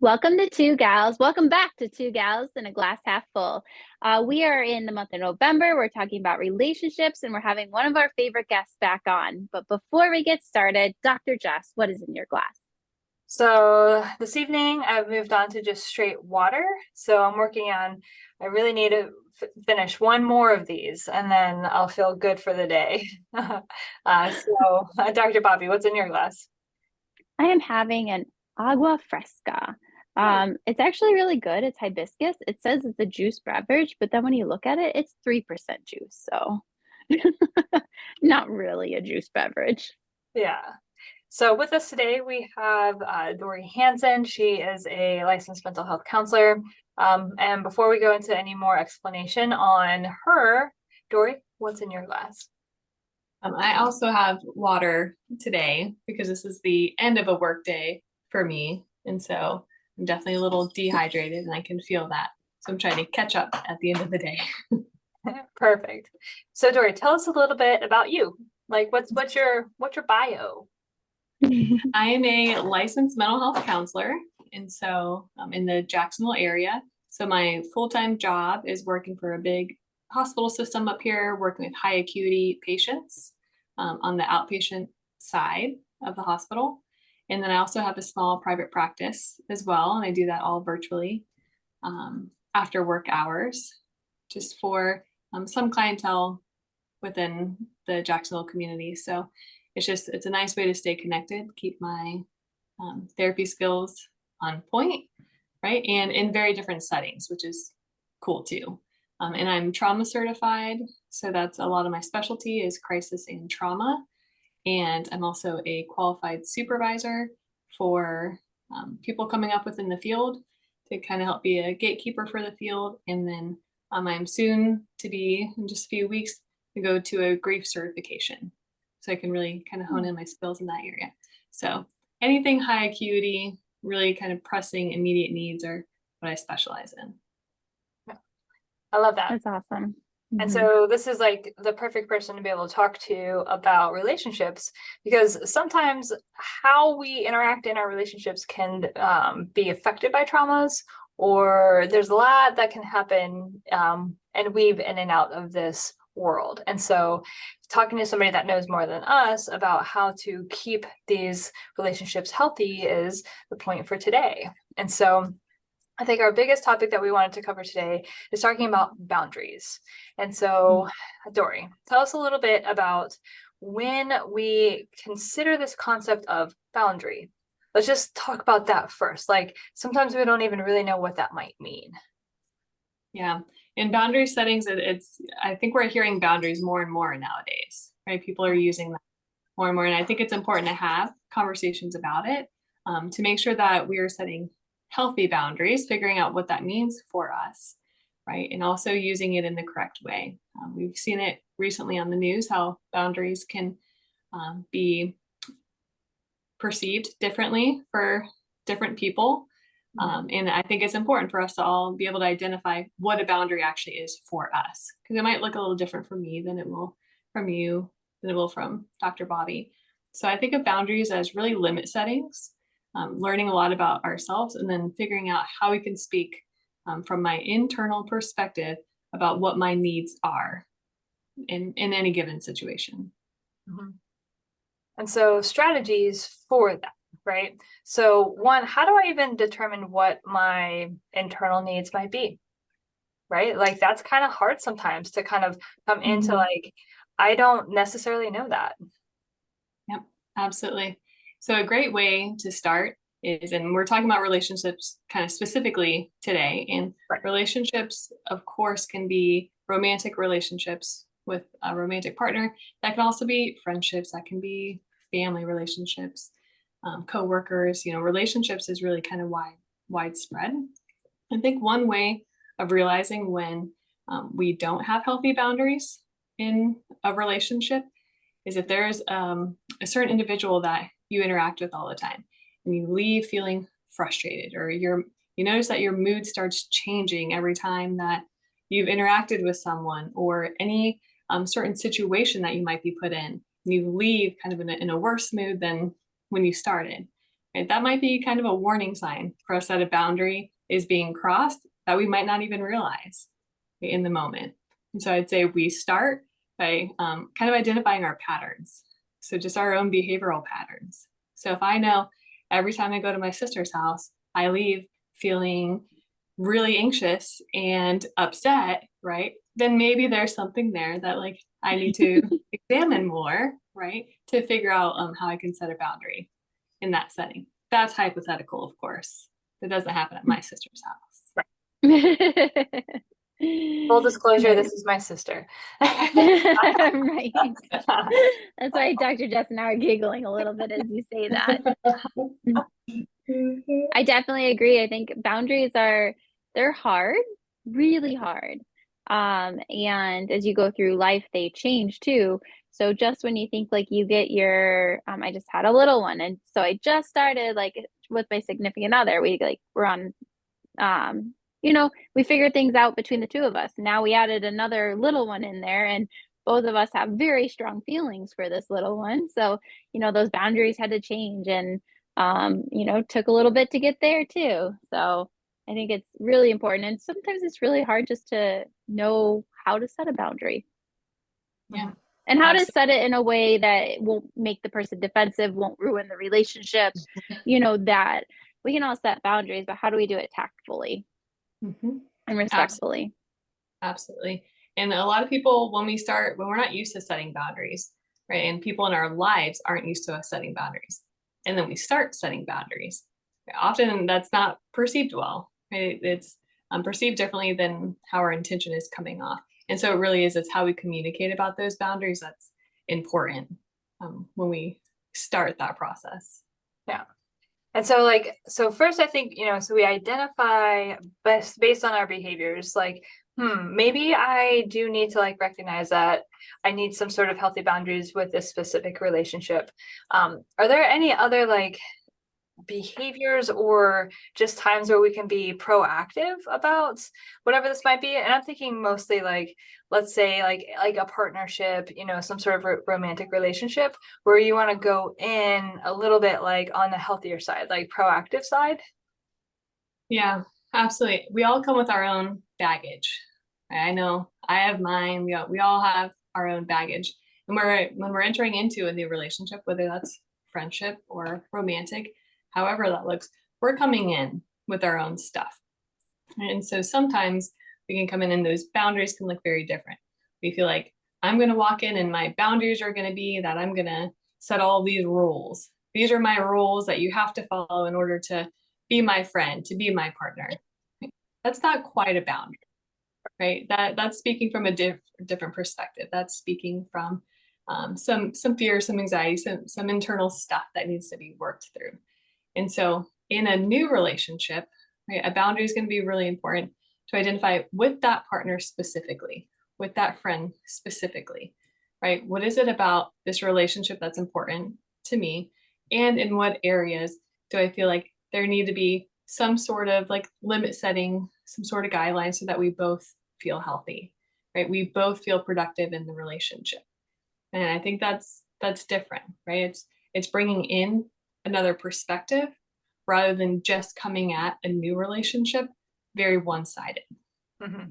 Welcome to Two Gals. Welcome back to Two Gals in a Glass Half Full. We are in the month of November. We're talking about relationships, and we're having one of our favorite guests back on. But before we get started, Dr. Jess, what is in your glass? So this evening I've moved on to just straight water. So I'm working on, I really need to finish one more of these and then I'll feel good for the day. Dr. Bobbie, what's in your glass? I am having an agua fresca. Oh, It's actually really good. It's hibiscus. It says it's a juice beverage, but then when you look at it, it's 3% juice. So not really a juice beverage. yeah. So with us today, we have Dorie Hansen. She is a licensed mental health counselor. And before we go into any more explanation on her, Dorie, what's in your glass? I also have water today because this is the end of a work day for me. And so I'm definitely a little dehydrated and I can feel that. So I'm trying to catch up at the end of the day. Perfect. So Dorie, tell us a little bit about you. Like what's your bio? I am a licensed mental health counselor. And so I'm in the Jacksonville area. So my full-time job is working for a big hospital system up here, working with high acuity patients on the outpatient side of the hospital. And then I also have a small private practice as well. And I do that all virtually after work hours, just for some clientele within the Jacksonville community. So it's a nice way to stay connected, keep my therapy skills on point, right? And in very different settings, which is cool too. And I'm trauma certified. So that's a lot of my specialty is crisis and trauma. And I'm also a qualified supervisor for people coming up within the field to kind of help be a gatekeeper for the field. And then I'm soon to be, in just a few weeks, to go to a grief certification. So I can really kind of hone in my skills in that area. So anything high acuity, really kind of pressing immediate needs are what I specialize in. I love that. That's awesome. And Mhm. so this is like the perfect person to be able to talk to about relationships, because sometimes how we interact in our relationships can be affected by traumas, or there's a lot that can happen and weave in and out of this world. And so talking to somebody that knows more than us about how to keep these relationships healthy is the point for today. And so I think our biggest topic that we wanted to cover today is talking about boundaries. And so, Dorie, tell us a little bit about when we consider this concept of boundary. Let's just talk about that first. Like sometimes we don't even really know what that might mean. Yeah. In boundary settings, I think we're hearing boundaries more and more nowadays, right? People are using that more and more. And I think it's important to have conversations about it to make sure that we are setting healthy boundaries, figuring out what that means for us, right? And also using it in the correct way. We've seen it recently on the news, how boundaries can be perceived differently for different people. And I think it's important for us to all be able to identify what a boundary actually is for us, because it might look a little different for me than it will from you, than it will from Dr. Bobbie. So I think of boundaries as really limit settings, learning a lot about ourselves, and then figuring out how we can speak from my internal perspective about what my needs are in any given situation. Mhm. And so strategies for that, right? So one, how do I even determine what my internal needs might be? Right? Like that's kind of hard sometimes to kind of come into like, I don't necessarily know that. Yep, absolutely. So a great way to start is, and we're talking about relationships kind of specifically today, and Right. relationships, of course, can be romantic relationships with a romantic partner. That can also be friendships, that can be family relationships, co-workers, relationships is really kind of widespread. I think one way of realizing when we don't have healthy boundaries in a relationship is if there's a certain individual that you interact with all the time and you leave feeling frustrated, or you notice that your mood starts changing every time that you've interacted with someone, or any certain situation that you might be put in, and you leave kind of in a worse mood than when you started. right? That might be kind of a warning sign for us that a boundary is being crossed that we might not even realize in the moment. And so I'd say we start by kind of identifying our patterns. So just our own behavioral patterns. So if I know every time I go to my sister's house, I leave feeling really anxious and upset, right? Then maybe there's something there that like I need to examine more, right? To figure out how I can set a boundary in that setting. That's hypothetical, of course. It doesn't happen at my sister's house. Full disclosure, Nice. this is my sister. Right. That's why Dr. Jess and I are giggling a little bit as you say that. I definitely agree. I think boundaries they're hard, really hard. And as you go through life, they change too. So just when you think like you get your, I just had a little one, and so I just started like with my significant other. We're on, we figured things out between the two of us. Now we added another little one in there, and both of us have very strong feelings for this little one. So, those boundaries had to change, and took a little bit to get there too. So I think it's really important. And sometimes it's really hard just to know how to set a boundary. Yeah. And how to Absolutely. set it in a way that it won't make the person defensive, won't ruin the relationship, that we can all set boundaries, but how do we do it tactfully and respectfully? Absolutely. And a lot of people, when we're not used to setting boundaries, right? And people in our lives aren't used to us setting boundaries. And then we start setting boundaries. Often that's not perceived well, right? It's perceived differently than how our intention is coming off. And so it really is, it's how we communicate about those boundaries that's important when we start that process. Yeah. And so first I think, so we identify based on our behaviors, like, maybe I do need to like recognize that I need some sort of healthy boundaries with this specific relationship. Are there any other like behaviors or just times where we can be proactive about whatever this might be? And I'm thinking mostly like, let's say like a partnership, some sort of romantic relationship where you want to go in a little bit like on the healthier side, like proactive side. Yeah, absolutely. We all come with our own baggage. Right? I know I have mine. We all have our own baggage. And when we're entering into a new relationship, whether that's friendship or romantic, however that looks, we're coming in with our own stuff. And so sometimes we can come in and those boundaries can look very different. We feel like I'm going to walk in and my boundaries are going to be that I'm going to set all these rules. These are my rules that you have to follow in order to be my friend, to be my partner. That's not quite a boundary, right? That's speaking from a different perspective. That's speaking from some fear, some anxiety, some internal stuff that needs to be worked through. And so in a new relationship, right, a boundary is going to be really important to identify with that partner specifically, with that friend specifically, right? What is it about this relationship that's important to me? And in what areas do I feel like there need to be some sort of like limit setting, some sort of guidelines so that we both feel healthy, right? We both feel productive in the relationship. And I think that's different, right? It's bringing in another perspective rather than just coming at a new relationship very one-sided. Mm-hmm.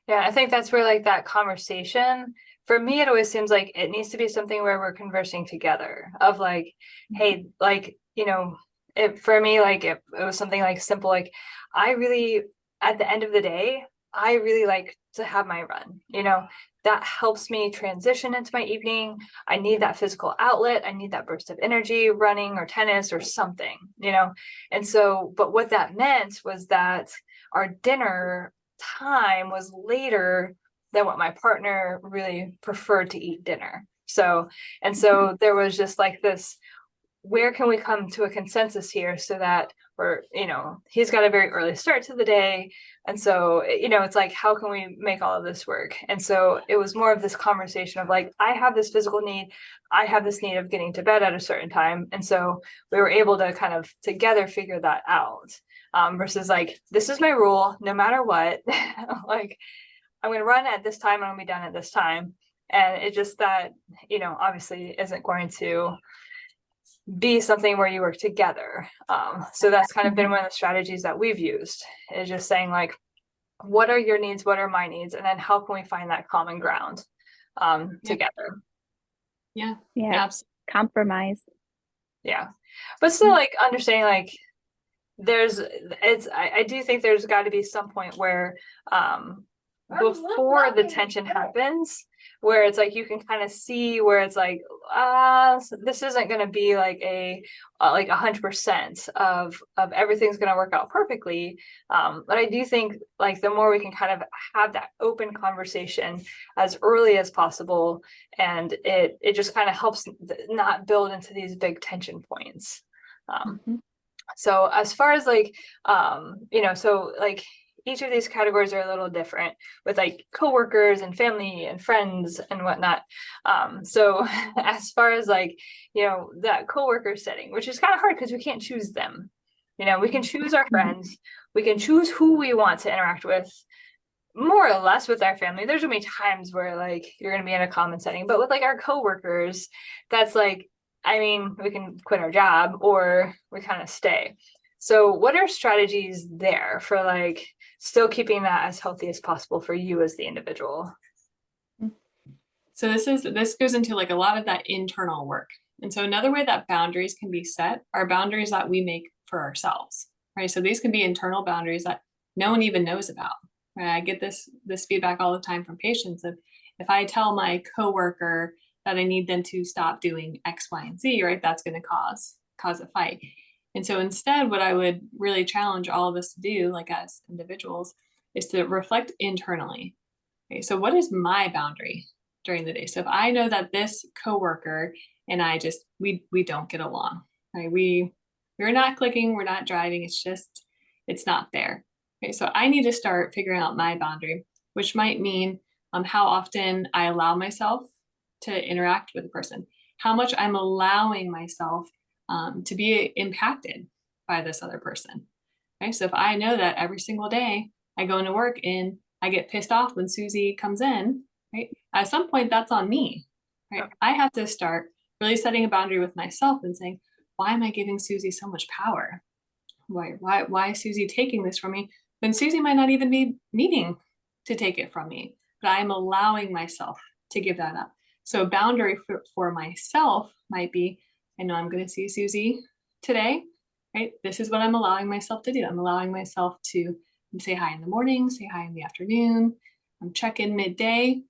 Yeah, I think that's where like that conversation, for me, it always seems like it needs to be something where we're conversing together of like, hey, like, for me, like it was something like simple, like I really, at the end of the day, I really like to have my run, that helps me transition into my evening. I need that physical outlet. I need that burst of energy, running or tennis or something, And so, but what that meant was that our dinner time was later than what my partner really preferred to eat dinner. So there was just like this, where can we come to a consensus here so that we're, he's got a very early start to the day. And so, it's like, how can we make all of this work? And so it was more of this conversation of like, I have this physical need. I have this need of getting to bed at a certain time. And so we were able to kind of together figure that out versus like, this is my rule, no matter what, like I'm going to run at this time and I'm going to be done at this time. And it just that, obviously isn't going to be something where you work together. So that's kind of been one of the strategies that we've used, is just saying like, what are your needs? What are my needs? And then how can we find that common ground together? Yeah. Yeah. Absolutely. Compromise. Yeah. But still like understanding like I do think there's got to be some point where before the tension happens, where it's like you can kind of see where it's like this isn't going to be like a like 100% of everything's going to work out perfectly, but I do think like the more we can kind of have that open conversation as early as possible, and it just kind of helps not build into these big tension points. So as far as like, so like each of these categories are a little different with like coworkers and family and friends and whatnot. So as far as like, that coworker setting, which is kind of hard because we can't choose them. We can choose our friends, we can choose who we want to interact with, more or less with our family. There's gonna be times where like you're gonna be in a common setting, but with like our coworkers, that's like, I mean, we can quit our job or we kind of stay. So what are strategies there for like still keeping that as healthy as possible for you as the individual? So this goes into like a lot of that internal work. And so another way that boundaries can be set are boundaries that we make for ourselves, right? So these can be internal boundaries that no one even knows about. Right? I get this feedback all the time from patients of, if I tell my coworker that I need them to stop doing X, Y, and Z, right, that's going to cause a fight. And so instead, what I would really challenge all of us to do, like as individuals, is to reflect internally. Okay, so what is my boundary during the day? So if I know that this coworker and I just we don't get along, right? We're not clicking, we're not driving. It's not there. Okay, so I need to start figuring out my boundary, which might mean how often I allow myself to interact with a person, how much I'm allowing myself to be impacted by this other person. Okay, so if I know that every single day I go into work and I get pissed off when Susie comes in, right? At some point, that's on me, right? I have to start really setting a boundary with myself and saying, why am I giving Susie so much power? Why is Susie taking this from me when Susie might not even be needing to take it from me, but I'm allowing myself to give that up. So a boundary for myself might be, I know I'm going to see Susie today, right? This is what I'm allowing myself to do. I'm allowing myself to say hi in the morning, say hi in the afternoon, check in midday,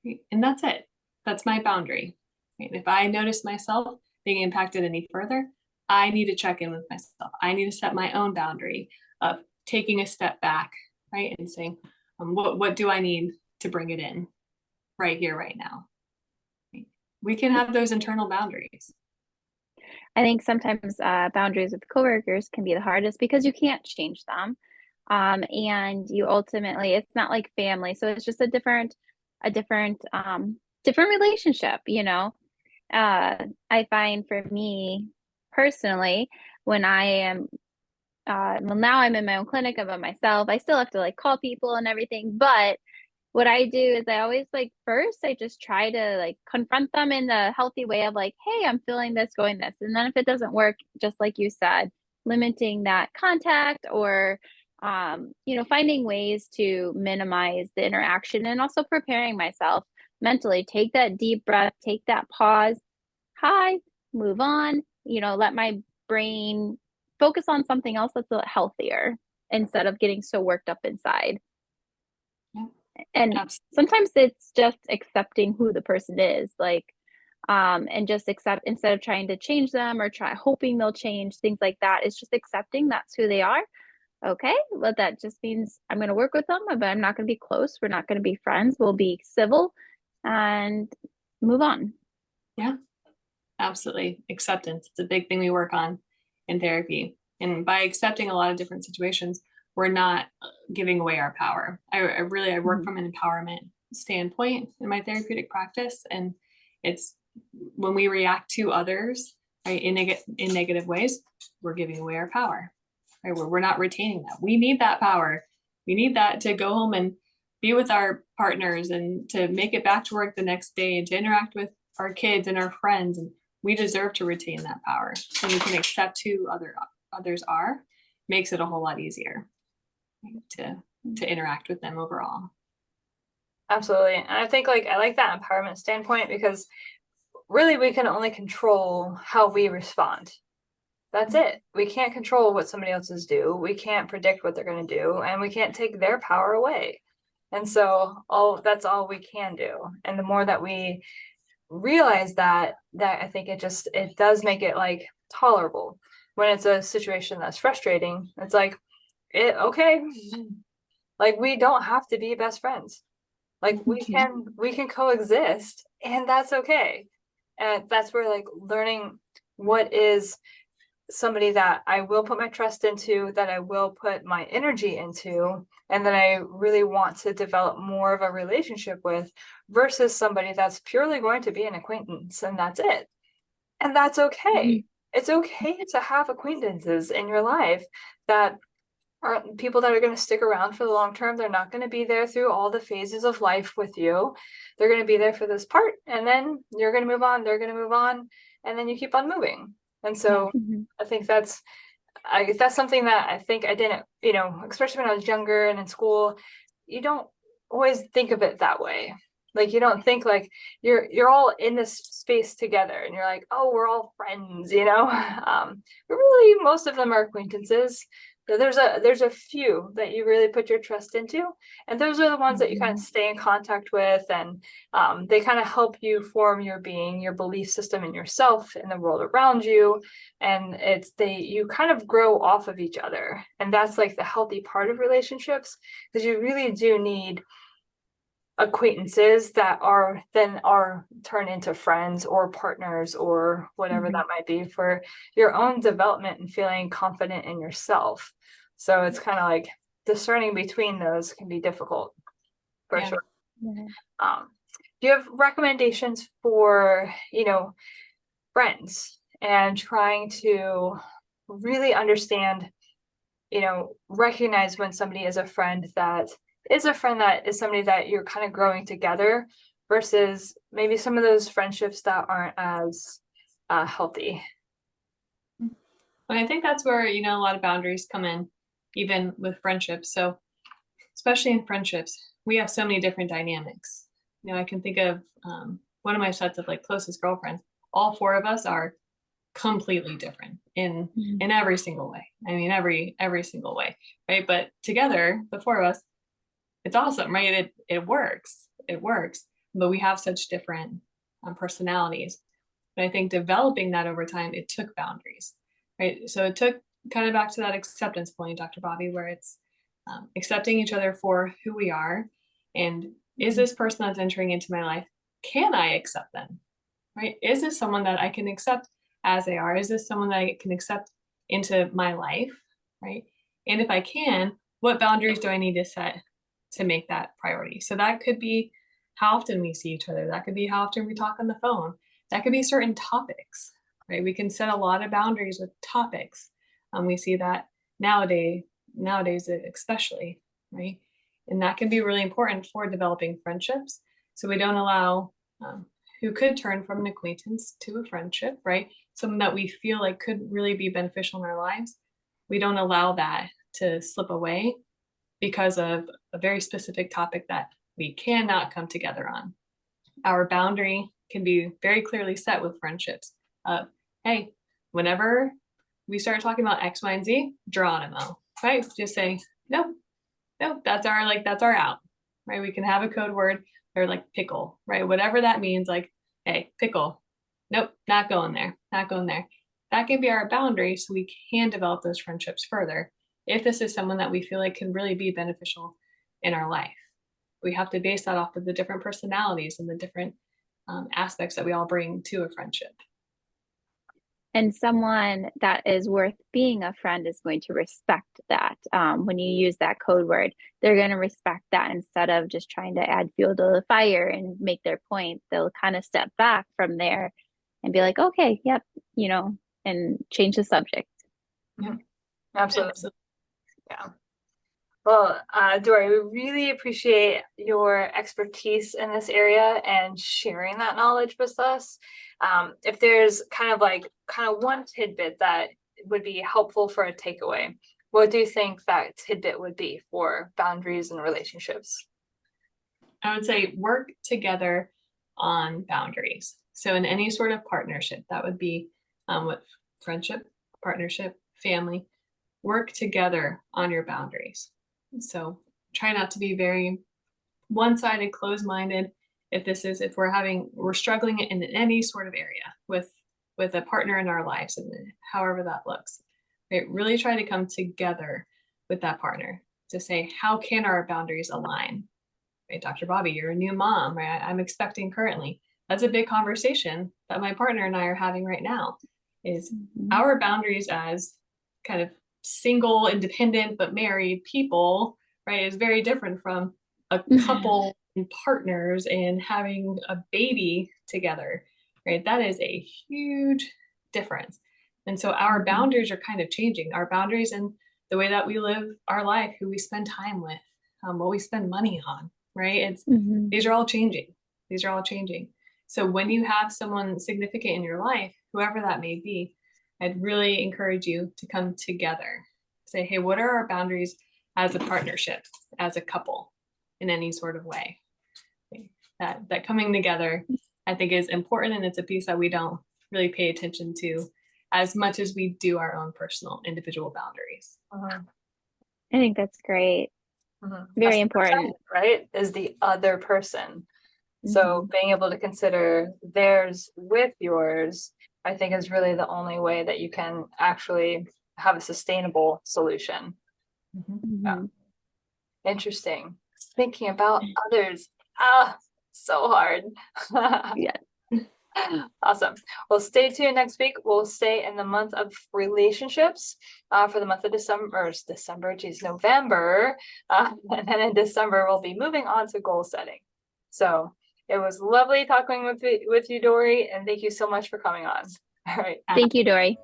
right? And that's it. That's my boundary. Right? If I notice myself being impacted any further, I need to check in with myself. I need to set my own boundary of taking a step back, right? And saying, what do I need to bring it in right here, right now? Right? We can have those internal boundaries. I think sometimes boundaries with coworkers can be the hardest because you can't change them. And you ultimately, it's not like family. So it's just a different relationship, I find for me personally, when I am, well, now I'm in my own clinic, I'm by myself. I still have to like call people and everything, but what I do is I always like first I just try to like confront them in the healthy way of like, hey, I'm feeling this, going this. And then if it doesn't work, just like you said, limiting that contact or finding ways to minimize the interaction and also preparing myself mentally. Take that deep breath, take that pause, hi, move on, let my brain focus on something else that's a little healthier instead of getting so worked up inside. And Absolutely. sometimes it's just accepting who the person is, like, and just accept instead of trying to change them or try hoping they'll change, things like that. It's just accepting that's who they are. Okay, well, that just means I'm going to work with them, but I'm not going to be close. We're not going to be friends. We'll be civil and move on. Yeah, absolutely. Acceptance. It's a big thing we work on in therapy. And by accepting a lot of different situations, we're not giving away our power. I work from an empowerment standpoint in my therapeutic practice. And it's when we react to others, right, in negative ways, we're giving away our power. Right? We're not retaining that. We need that power. We need that to go home and be with our partners and to make it back to work the next day and to interact with our kids and our friends. And we deserve to retain that power. So we can accept who others are, makes it a whole lot easier to interact with them overall. Absolutely. And I think I like that empowerment standpoint, because really we can only control how we respond. That's it. We can't control what somebody else's do. We can't predict what they're going to do, and we can't take their power away. And so that's all we can do. And the more that we realize that I think it does make it tolerable. When it's a situation that's frustrating, it's okay. We don't have to be best friends. We can coexist, and that's okay. And that's where learning what is somebody that I will put my trust into, that I will put my energy into, and that I really want to develop more of a relationship with, versus somebody that's purely going to be an acquaintance and that's it. And that's okay. It's okay to have acquaintances in your life that are people that are going to stick around for the long term. They're not going to be there through all the phases of life with you. They're going to be there for this part, and then you're going to move on, they're going to move on, and then you keep on moving. And so I think that's something that I think I didn't, especially when I was younger and in school, you don't always think of it that way. You don't think you're all in this space together and you're oh, we're all friends, but really most of them are acquaintances. There's a few that you really put your trust into, and those are the ones that you kind of stay in contact with, and they kind of help you form your being, your belief system in yourself, in the world around you, and you kind of grow off of each other, and that's the healthy part of relationships, because you really do need acquaintances that are turned into friends or partners or whatever that might be, for your own development and feeling confident in yourself. So it's kind of discerning between those can be difficult for sure. Do you have recommendations for friends and trying to really understand, recognize when somebody is a friend that is somebody that you're kind of growing together, versus maybe some of those friendships that aren't as healthy? And I think that's where, a lot of boundaries come in, even with friendships. So especially in friendships, we have so many different dynamics. I can think of one of my sets of closest girlfriends. All four of us are completely different in every single way. I mean, every single way, right? But together, the four of us, it's awesome, right? It works, but we have such different personalities. And I think developing that over time, it took boundaries, right? So it took kind of back to that acceptance point, Dr. Bobbie, where it's accepting each other for who we are. And is this person that's entering into my life, can I accept them, right? Is this someone that I can accept as they are? Is this someone that I can accept into my life, right? And if I can, what boundaries do I need to set to make that priority? So that could be how often we see each other. That could be how often we talk on the phone. That could be certain topics, right? We can set a lot of boundaries with topics. We see that nowadays especially, right? And that can be really important for developing friendships. So we don't allow who could turn from an acquaintance to a friendship, right? Something that we feel could really be beneficial in our lives. We don't allow that to slip away because of a very specific topic that we cannot come together on. Our boundary can be very clearly set with friendships. Hey, whenever we start talking about X, Y, and Z, Geronimo, right? Just say, nope, that's our out, right? We can have a code word or pickle, right? Whatever that means, hey, pickle, nope, not going there. That can be our boundary, so we can develop those friendships further. If this is someone that we feel can really be beneficial in our life, we have to base that off of the different personalities and the different aspects that we all bring to a friendship. And someone that is worth being a friend is going to respect that. When you use that code word, they're going to respect that instead of just trying to add fuel to the fire and make their point. They'll kind of step back from there and be okay, yep, and change the subject. Absolutely. Yeah. Well, Dorie, we really appreciate your expertise in this area and sharing that knowledge with us. If there's kind of one tidbit that would be helpful for a takeaway, what do you think that tidbit would be for boundaries and relationships? I would say work together on boundaries. So in any sort of partnership, that would be with friendship, partnership, family, work together on your boundaries. So try not to be very one-sided, closed-minded. If we're struggling in any sort of area with a partner in our lives, and however that looks, right? Really try to come together with that partner to say, how can our boundaries align? Right, Dr. Bobbie, you're a new mom, right? I'm expecting currently. That's a big conversation that my partner and I are having right now. Is our boundaries as kind of single, independent, but married people, right, is very different from a couple and partners and having a baby together, right? That is a huge difference. And so our boundaries are kind of changing. Our boundaries and the way that we live our life, who we spend time with, what we spend money on, right? These are all changing. These are all changing. So when you have someone significant in your life, whoever that may be, I'd really encourage you to come together. Say, hey, what are our boundaries as a partnership, as a couple, in any sort of way? That coming together, I think, is important, and it's a piece that we don't really pay attention to as much as we do our own personal individual boundaries. I think that's great. Very important, right? Is the other person. So being able to consider theirs with yours, I think, is really the only way that you can actually have a sustainable solution. Yeah. Interesting. Thinking about others. So hard. Yeah. Awesome. Well, stay tuned next week. We'll stay in the month of relationships for the month of November. And then in December, we'll be moving on to goal setting. So it was lovely talking with you, Dorie, and thank you so much for coming on. All right. Thank you, Dorie.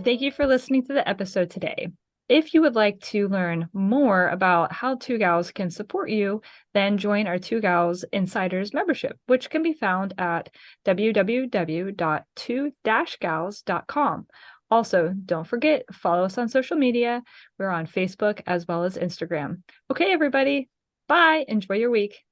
Thank you for listening to the episode today. If you would like to learn more about how Two Gals can support you, then join our Two Gals Insiders membership, which can be found at www.2-gals.com. Also, don't forget, follow us on social media. We're on Facebook as well as Instagram. Okay, everybody. Bye. Enjoy your week.